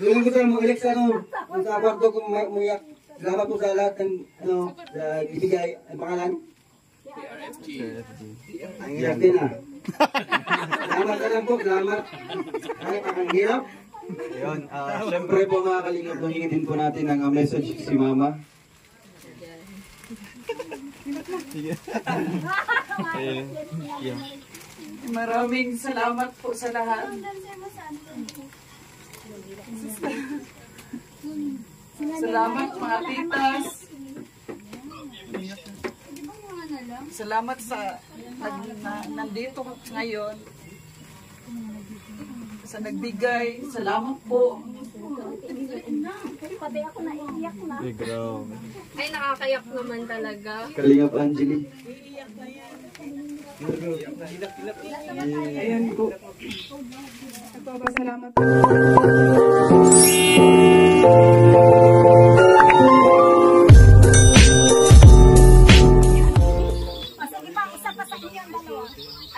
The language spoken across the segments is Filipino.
Doon ko sa mag-elect sa sa kwarto kung umiyak. Salamat po sa lahat ng sa ibigay ang pangalan. Ang hirap din Salamat ka lang po, salamat. Ang hirap. Ayun, siyempre po mga kalingap, hingin din po natin ang message si Mama. Maraming salamat po sa lahat. Salamat mga titas. Salamat sa nandito ngayon. Sa nagbigay. Salamat po. Ay, nakakayak naman talaga. Kalingap Angeli. Ayan po. Nagpapasalamat po.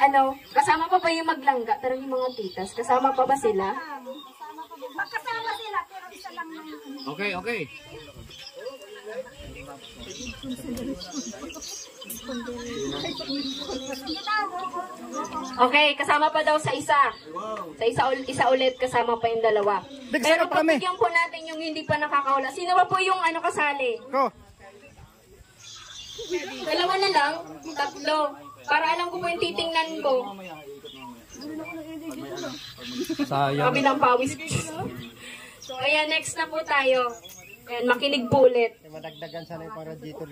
Ano, kasama pa ba yung maglangga? Pero yung mga titas, kasama pa ba sila? Magkasama sila, pero isa lang na. Okay, okay. Okay, kasama pa daw sa isa. Sa isa ulit, kasama pa yung dalawa. Pero pagbigyan po natin yung hindi pa nakakahula. Sino ba po yung kasali? Ko. Dalawa na lang, tatlo. Para alam ko po yung titingnan ko. Sayang. Kami ng pawis. So, ayan, next na po tayo. Ayan, makinig po ulit. Madagdagan sana para dito.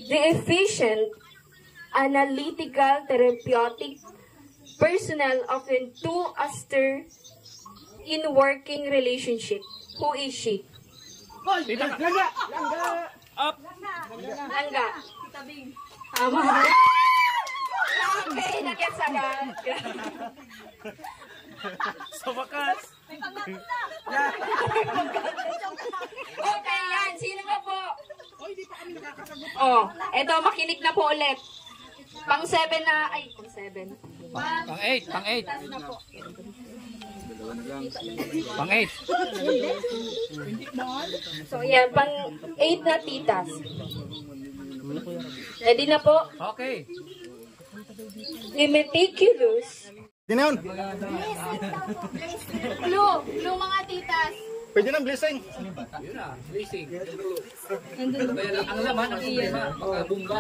The efficient, analytical, therapeutic personnel often too austere in working relationship. Who is she? Langga! Up! Langga. Tama. Okay, nag-gets agad. Sa wakas! Okay, yan. Sino ba po? Oh, eto, makinig na po ulit. Pang 7 na, ay, pang 7. Pang 8, pang 8. Pang 8. So, yan, pang 8 na titas. Ready na po? Okay. The meticulous. Di na yun. Blue mga titas. Pwede ng blessing. Yun na, blessing. Ang laman, ang problema, baka bumba.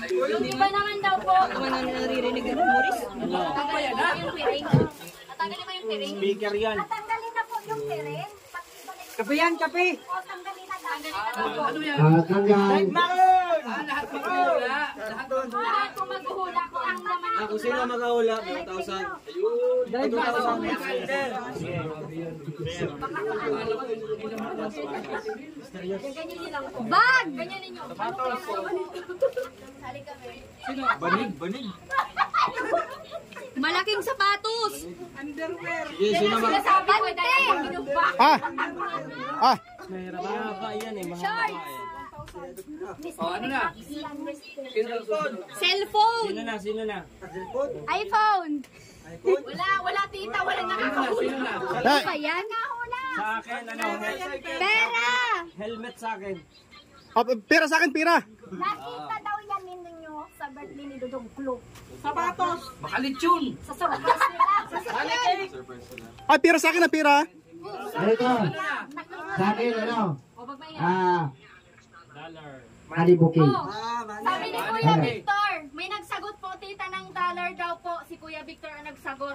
Yung iba naman daw po. Naririnig ng Morris. Tatanggalin ba yung piring? Tatanggalin ba yung piring? Speaker yan. Tatanggalin na po yung piring. Kape yan, kape. O, tanggalin na po. Ano yan? Tanggal. Lahat magkula. Lahat po maghuhula ko ang naman. Kung sino makahula, 1,000. Ayun. 2,000. Bag! Ganyan ninyo. Banig. Malaking sapatos. Underwear. Sige, sino Sinasabi ko dahil binubak. Shorts. O, ano na? Cellphone. Sino na? iPhone. Wala tita, wala nakakahula. Ano ba yan? Sa akin, ano? Pera. Helmet sa akin. Pira sa akin, pira. Nakita daw yan ninyo sa birthday ni Dudong Club. Sapatos. Makalit yun. Sa surprise nila. Sa surprise. Ay, pira sa akin, pira. Ito. Sa akin, money booking. Sabi ni Kuya Victor, may nagsagot po tita ng dollar daw po. Si Kuya Victor ang nagsagot.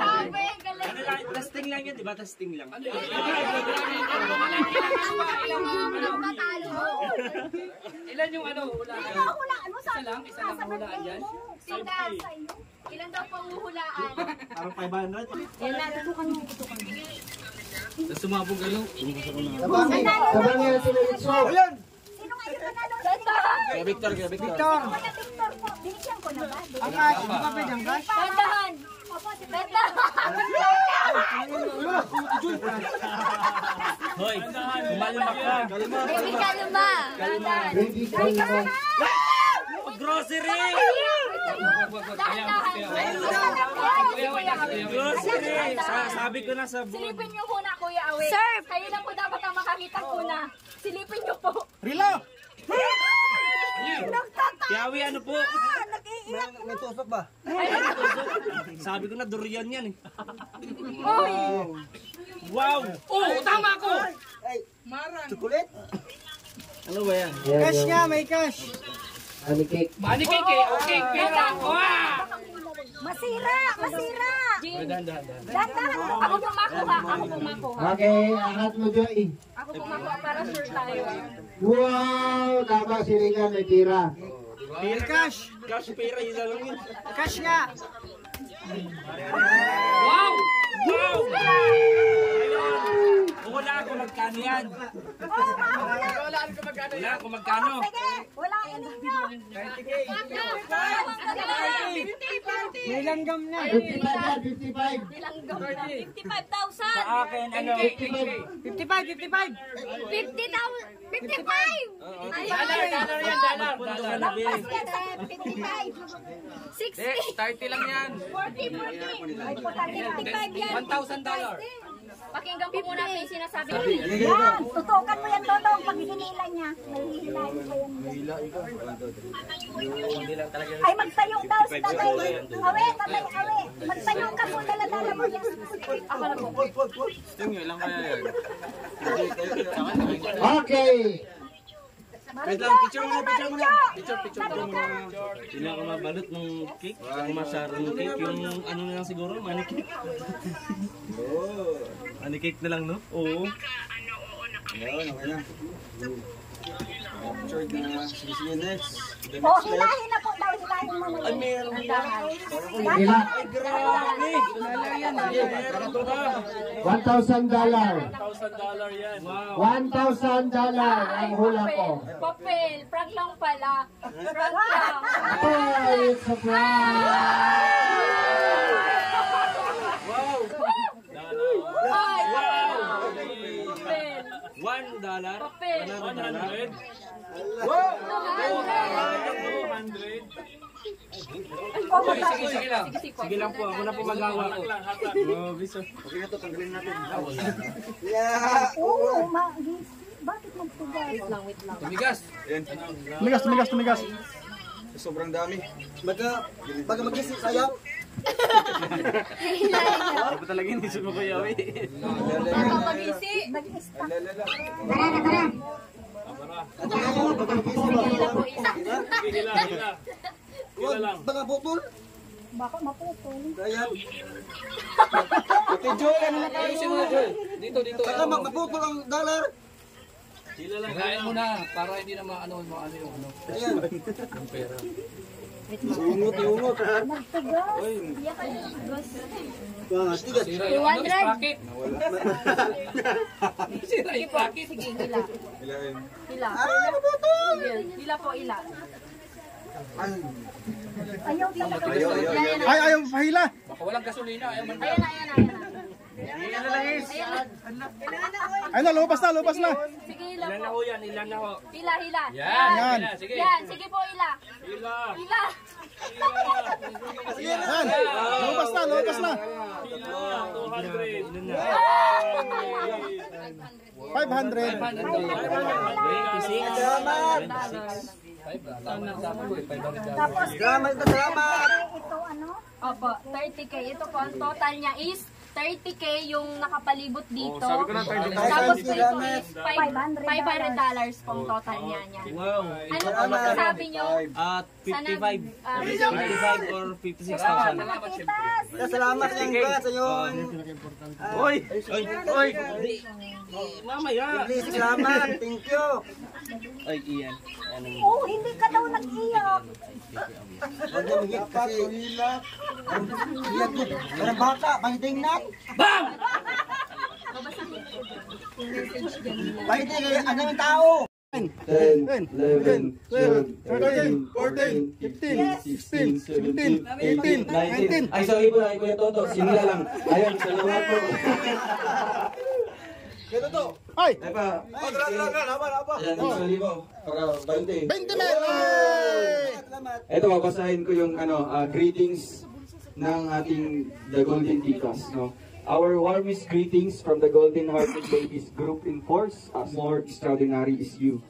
Sabi, galing. Testing lang yun, di ba? Testing lang. Ilan yung ano? Hulaan mo sa Isa lang ang hulaan dyan? Tita, sa iyo. Ilan daw po huhulaan? Parang 500. Yan na, tutukan mo. Sumabog ano? Sabang nga sila ito. Sino nga ito Kaya Victor. Victor po. Binigyan ko na ba? Ang cash, di ba pwede ang cash? Dandahan. Dandahan. Hoy, kumalma ka. Baby, kalma. Dandahan. Baby, kalma. Grocery! Grocery! Sabi ko na sa board. Silipin niyo muna, Kuya Awe. Sir, kayo lang po dapat ang makakita kuna. Silipin niyo po. Rilo! Piawi, ano po? May tusok ba? Sabi ko na durian yan eh. Uy! Wow! Oh, tama ko! Chocolate? Ano ba yan? Cash nga, may cash. Anikik. Manikik eh! Okay, pera! Wow! Masira! Masira! Dahan. Dandahan. Ako pumakuha. Ako pumakuha. Okay, angat mo Joy. Ako pumakuha para sure tayo. Wow! Tama silingan, may tira. May cash. Cash pera, yun lang yun. Cash nga. Wow! Wow! Wala ako magkano yan. Wala ako magkano. Sige! Wala yan ninyo! May langgam na. 55 yan, 55. Nilanggam na. 55,000! Sa akin, ano? 55, 55. 50,000! 55! Dollar yan, dollar. Lampas yan sa 55! 60! 30 lang yan. 40! Ay, puta, 55 yan! $1,000. Pakinggan po muna natin yung sinasabi ko. Yan! Tutukan mo yan, Dodong, pag hinila niya. Mahihilain ko yan. Ay, magtayong daw si tatay. Awe, tatay, awe. Magtayong ka po, dala-dala mo yan. Ako na po. Okay. Wait lang, picture muna. Picture muna. Hindi ako mabalot ng cake. Ang masyadong cake. Yung ano na lang siguro, manicake. Manicake na lang, no? Oo. Ayun, okay na. Captured na. Sige, next. O, hilahin na po daw, hilahin mo na. Ay, meron na. Hila. Grabe! $1,000. $1,000 yan. Wow. $1,000 ang hula ko. Papel, prank lang pala. Prank lang. Oh, it's a prank. Ay, Wow! papel. $1. Papel. 100. 200. Sige lang. Sige lang po, ako na po magawa ko. Oh, biso. Oo, bakit magtugas? Wait lang. Tumigas. Tumigas. Sobrang dami. Baga mag-isip sayang. Ako talaga hindi sumo ko yawi. Baka mag-isi. Hila. Baga butol. Baka maputol. Kaya. Ayusin mo na, Joy. Dito. Saka maputol ang dollar. Hila lang. Kain mo na para hindi na maano yung ano. Ayan. Ang pera. Ungot. Magtugas. Iyak ka na tugas. Tigas. Sira yung ano, 200. sprocket. Sira yung sprocket. Sige, hila. Hila. Hila po, hila. Ayaw talaga. Ay, ayaw pahila. Baka walang gasolina. Ayaw man. Ayan na. Ay na, lumabas na. Sige, hila Ilan na po. ho yan? Ilan na ho? Hila. Yan. Yan. Sige. Yan, sige po, hila. Hila. Hila. Yan, lumabas na. Hila. 200. Ilan na? 500. 26. Tapos, Salamat. ito ano? Opo, 30K. Ito po, ang total niya is 30K yung nakapalibot dito. Sabi ko na 30K. Tapos ito is $500 pong total niya. Wow. Ano po masasabi nyo? 55. 55 or 56,000. Makitas! Salamat sa inyo. Oy! Di, mamaya. Please, salamat. Thank you. Ay, iyan. Oh, hindi ka daw nag-iyak. Huwag na magigit kasi. Iyak yun. Parang bata, pahiting na. Bam! Pahiting, ang daming tao. 10, 11, 12, 13, 14, 15, 16, 17, 18, 19. Ay, sorry po, ay Kuya Toto, sinila lang. Ayun, salamat po. Ay! Ay pa. Ayan, sorry po. Para 20. 20 men! Ito, babasahin ko yung greetings ng ating The Golden Tikas. No? Our warmest greetings from the Golden Hearted Ladies group in force. More extraordinary is you.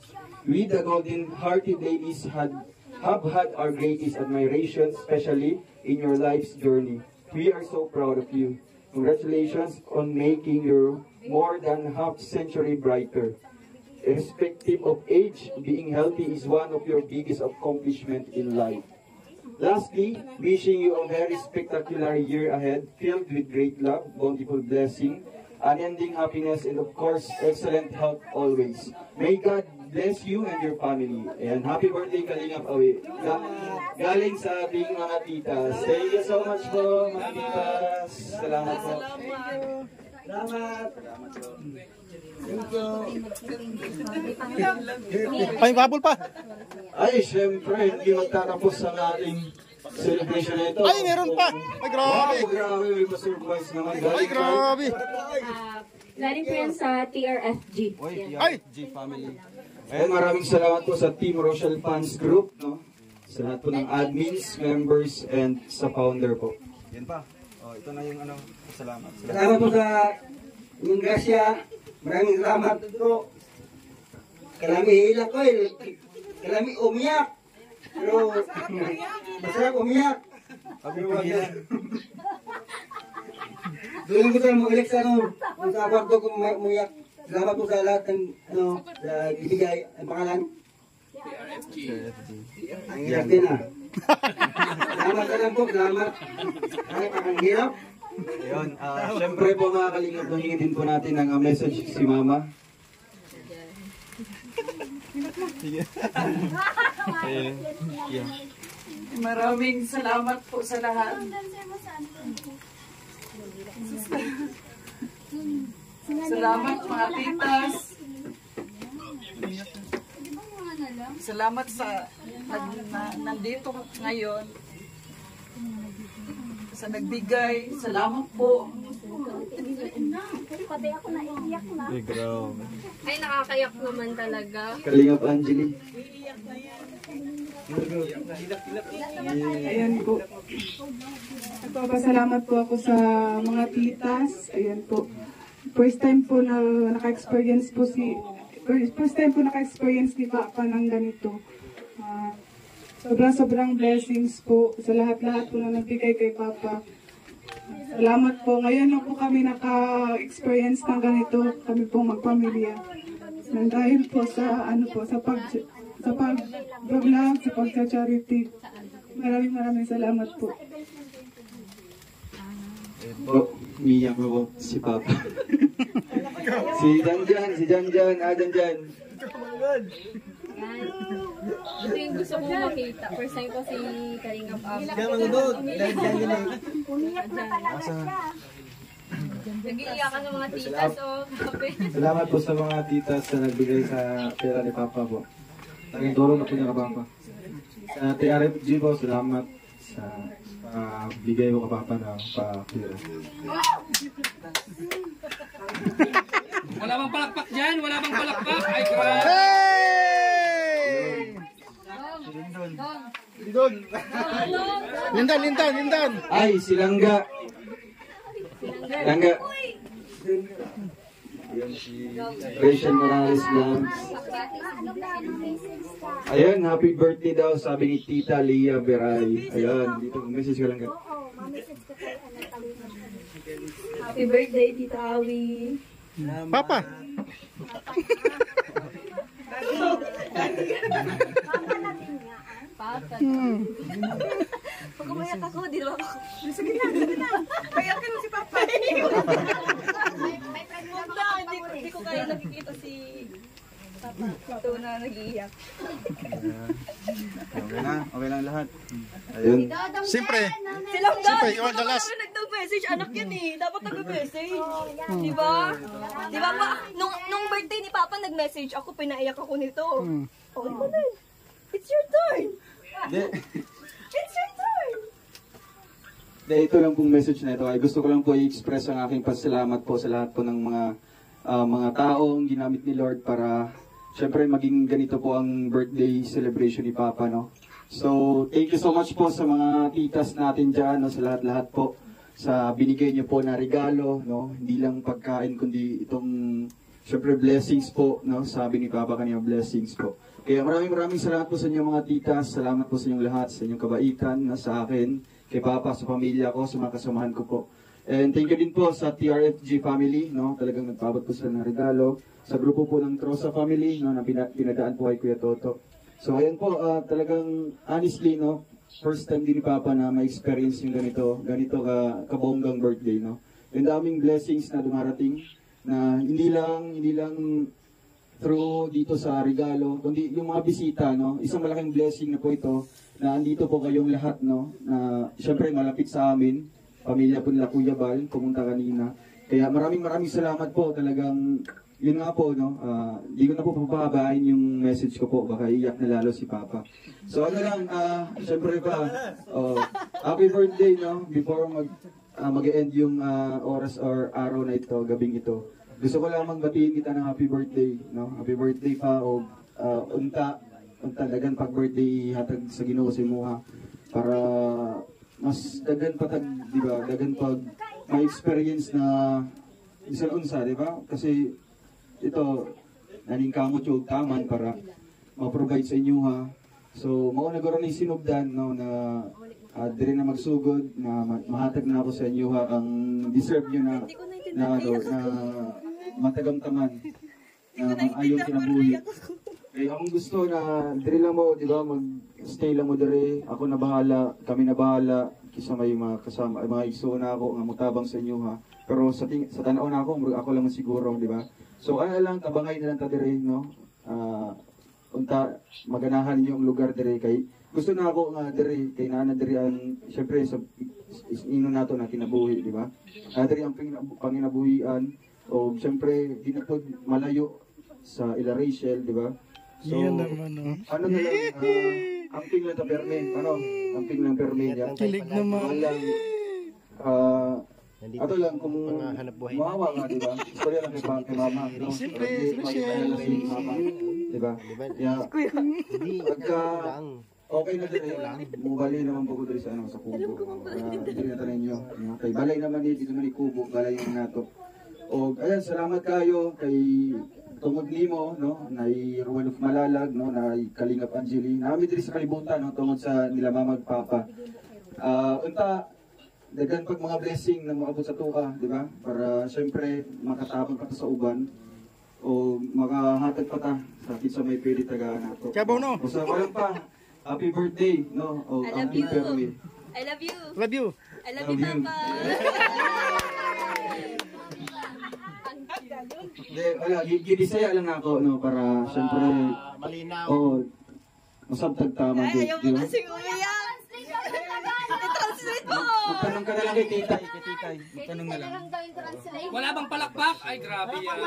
We, the Golden Hearted Ladies, have had our greatest admiration, especially in your life's journey. We are so proud of you. Congratulations on making your more than half century brighter. Irrespective of age, being healthy is one of your biggest accomplishments in life. Lastly, wishing you a very spectacular year ahead, filled with great love, bountiful blessing, unending happiness, and of course, excellent health always. May God bless you and your family. And happy birthday, Kalingap Awi. Galing sa ating mga titas. Thank you so much po, mga titas. Salamat po. Salamat. Ay, babol pa! Ay, syempre, hindi magtatapos ang ating celebration na ito. Ay, meron pa! Ay, grabe! Wow, grabe, may pa-surprise naman. Ay, grabe! Galing po yan sa TRFG. Ay! Ayan, maraming salamat po sa Team Rochelle Fans Group, no? Sa lahat po ng admins, members, and sa founder po. Yan pa. Oh, ito na yung salamat. Salamat po sa inyong grasya. Maraming salamat po. Kalami hila ko kalami umiyak. Pero masarap umiyak. Doon ko sa mga Alex, sa kwarto ko umiyak. Salamat po sa lahat ng sa ibigay ang pangalan. Ang hirap din Salamat ka lang po, salamat. Ang hirap. Ayun, syempre po mga kalingap, hingin din po natin ang message si Mama. Maraming salamat po sa lahat. Salamat mga titas. Salamat sa nandito ngayon. Sa nagbigay. Salamat po. Pati ako naiiyak na. Ay, nakakayak naman talaga. Kalingap Angeli. Ayan po. Nagpapasalamat po ako sa mga titas. Ayan po. First time po naka-experience ni Papa ng ganito. Sobrang blessings po sa lahat-lahat po na nagbigay kay Papa. Salamat po. Ngayon na po kami naka-experience ng ganito. Kami po magpamilya. Nang dahil po sa pag-vlog, sa pag-charity. Maraming salamat po. Miyak mo po si Papa. si Janjan, Janjan. Ito yung gusto kong makita. First time ko si Kalingap Ab. Umiyak na talaga siya. Nag-iiyakan ng mga titas o kape. Salamat po sa mga titas na nagbigay sa pera ni Papa po. Naging tulong na po niya ka Papa. Sa TRFG po, salamat sa bigay mo ka Papa ng pa-pera. Wala bang palakpak dyan? Wala bang palakpak? Ay, grabe! Lindan! Ay, si Langga. Langga. Yan si Rachel Morales Vlogs. Ayun, happy birthday daw, sabi ni Tita Lia Beray. Ayun, dito, message ka lang. Oo, ma-message ko kay Happy birthday, Tita Awi. Papa! Papa. Pag umayak ako, di ba ako? Sige na. Payakin mo si Papa. Hindi ko kaya nakikita si Papa. Ito na nag-iiyak. iiyak. Okay lang lahat. Ayun. Siyempre. Silang Siyempre, dami. you are the last. Nag-message, anak yan eh. Dapat nag-message. Diba? Diba pa? Nung birthday ni Papa, nag-message ako, pinaiyak ako nito. Oh, ikaw na. It's your turn. Hindi. It's your turn. Ito lang pong message na ito. Ay gusto ko lang po i-express ang aking pasalamat po sa lahat po ng mga taong ginamit ni Lord para syempre maging ganito po ang birthday celebration ni Papa, no? So, thank you so much po sa mga titas natin dyan, no? Sa lahat-lahat po sa binigay niyo po na regalo, no? Hindi lang pagkain kundi itong syempre blessings po, no? Sabi ni Papa kanina, blessings po. Kaya maraming salamat po sa inyong mga titas, salamat po sa inyong lahat, sa inyong kabaitan, na sa akin, kay Papa, sa pamilya ko, sa mga kasamahan ko po. And thank you din po sa TRFG family, no? Talagang nagpabot po sila ng regalo. Sa grupo po ng Trosa family, no? Na pinadaan po kay Kuya Toto. So ayan po, talagang honestly, no? First time din ni Papa na ma-experience yung ganito kabonggang birthday, no? Yung daming blessings na dumarating, na hindi lang through dito sa regalo, kundi yung mga bisita, no? Isang malaking blessing na po ito, na andito po kayong lahat, no? Na syempre malapit sa amin, pamilya po nila Kuya Bal, pumunta kanina. Kaya maraming salamat po, talagang yun nga po, no? Di ko na po pababain yung message ko po, baka iyak na lalo si Papa. So ano lang, syempre pa, happy birthday, no? Before mag-end yung oras or araw na ito, gabing ito. Gusto ko lamang batiin kita ng happy birthday, no? Happy birthday pa, o unta dagan pag birthday hatag sa Ginoo si Muha para mas dagan patag, di ba? Dagan pag may experience na isang unsa, di ba? Kasi ito naning kamot yung taman para ma-provide sa inyo, ha. So mao na garo ni sinugdan, no, na dire na magsugod na mahatag na ako sa inyo, ha, ang deserve niyo na matagamtaman na ayong kinabuhi. Eh, akong gusto na dire lang mo, di ba, mag-stay lang mo dire. Ako na bahala, kami na bahala, kisa may mga kasama, mga igso na ako, nga mutabang sa inyo, ha. Pero sa tanaw na ako lang siguro, di ba? So, ano lang, tabangay na lang ta dire, no? Unta, maganahan niyo ang lugar dire, kay gusto na ako nga dire, kay nana dire ang, syempre, sa ino nato na kinabuhi, di ba? Dire ang panginabuhian, o syempre, di na po malayo sa Ila Rachel, di ba? So, ano na lang, amping lang ta perme, amping lang perme niya. Kilig naman. Ato lang kung mawawa nga, di ba? Istorya lang kay Mama. Siyempre, di ba? Pagka okay na din, balay naman po ko dito sa kubo. Hindi na tayo ninyo. Kay balay naman dito naman kubo, balay yung nato. O, ayan, salamat kayo kay tungod nimo, no, nay Ruel of Malalag, no, nay Kalingap Angeli. Nami diri sa kalibutan, no, tungod sa nila Mamag Papa. Unta dagan pag mga blessing na maabot sa tuka, di ba? Para syempre makatabang pa ta sa uban o makahatag pa ta sa kinsa may pwede tagaan nato. Kabaw, no? Basta walang pa. Happy birthday, no? O I love happy you. birthday. I love you. Love you. I love you, Papa. Hindi, wala, gidisaya lang ako, no, para syempre, malinaw. Masabtag tama din. Ayaw mo kasing umiyak. I-translate mo. Magtanong ka na lang kay Titay. Magtanong na lang. Wala bang palakpak? Ay, grabe yan.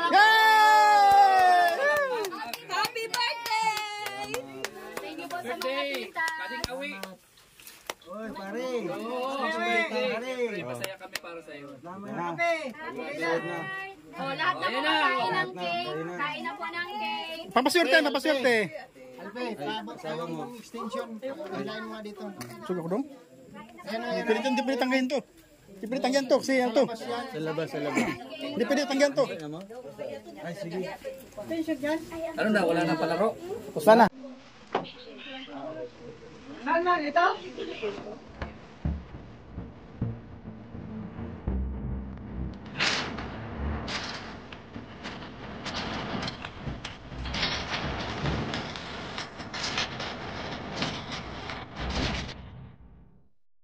Happy birthday! Thank you po sa mga Birthday! tita. Kading awi. Oy, pare. Masaya kami para sa iyo. Oh, lahat na po kain ng cake. Kain na po ng cake. Papaswerte. Alpe, tabot sa yung extension. Hilahin mo nga dito. Suga ko dong. Di pwede tanggayin to. Di pwede tanggayin to. Kasi yan to. Sa labas. Di pwede tanggayin to. Ay, sige. Ano na, wala nang palaro? Sana. Saan na ito?